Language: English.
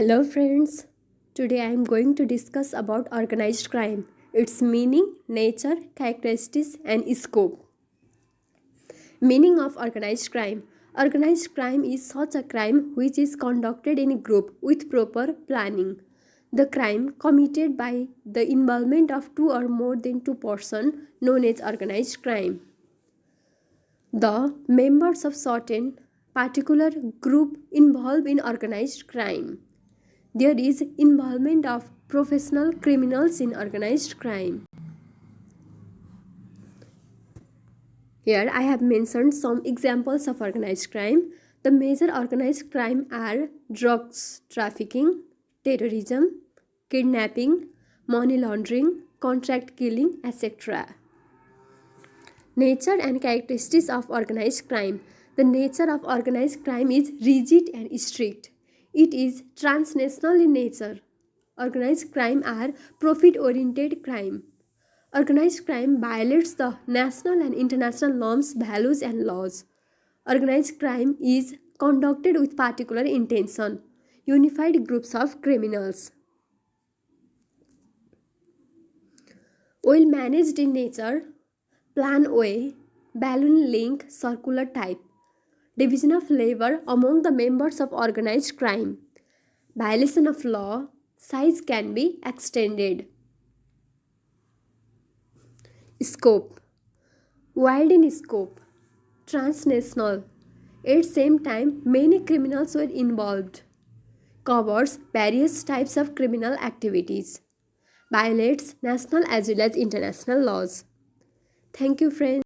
Hello friends. Today I am going to discuss about organized crime, its meaning, nature, characteristics and scope. Meaning of organized crime. Organized crime is such a crime which is conducted in a group with proper planning. The crime committed by the involvement of two or more than two persons known as organized crime. The members of certain particular group involved in organized crime. There is involvement of professional criminals in organized crime. Here I have mentioned some examples of organized crime. The major organized crime are drugs trafficking, terrorism, kidnapping, money laundering, contract killing, etc. Nature and characteristics of organized crime. The nature of organized crime is rigid and strict. It is transnational in nature. Organized crime are profit-oriented crime. Organized crime violates the national and international norms, values and laws. Organized crime is conducted with particular intention. Unified groups of criminals. Well managed in nature. Plan way, balloon link, circular type. Division of labor among the members of organized crime. Violation of law, size can be extended. Scope. Wide in scope. Transnational. At same time, many criminals were involved. Covers various types of criminal activities. Violates national as well as international laws. Thank you friends.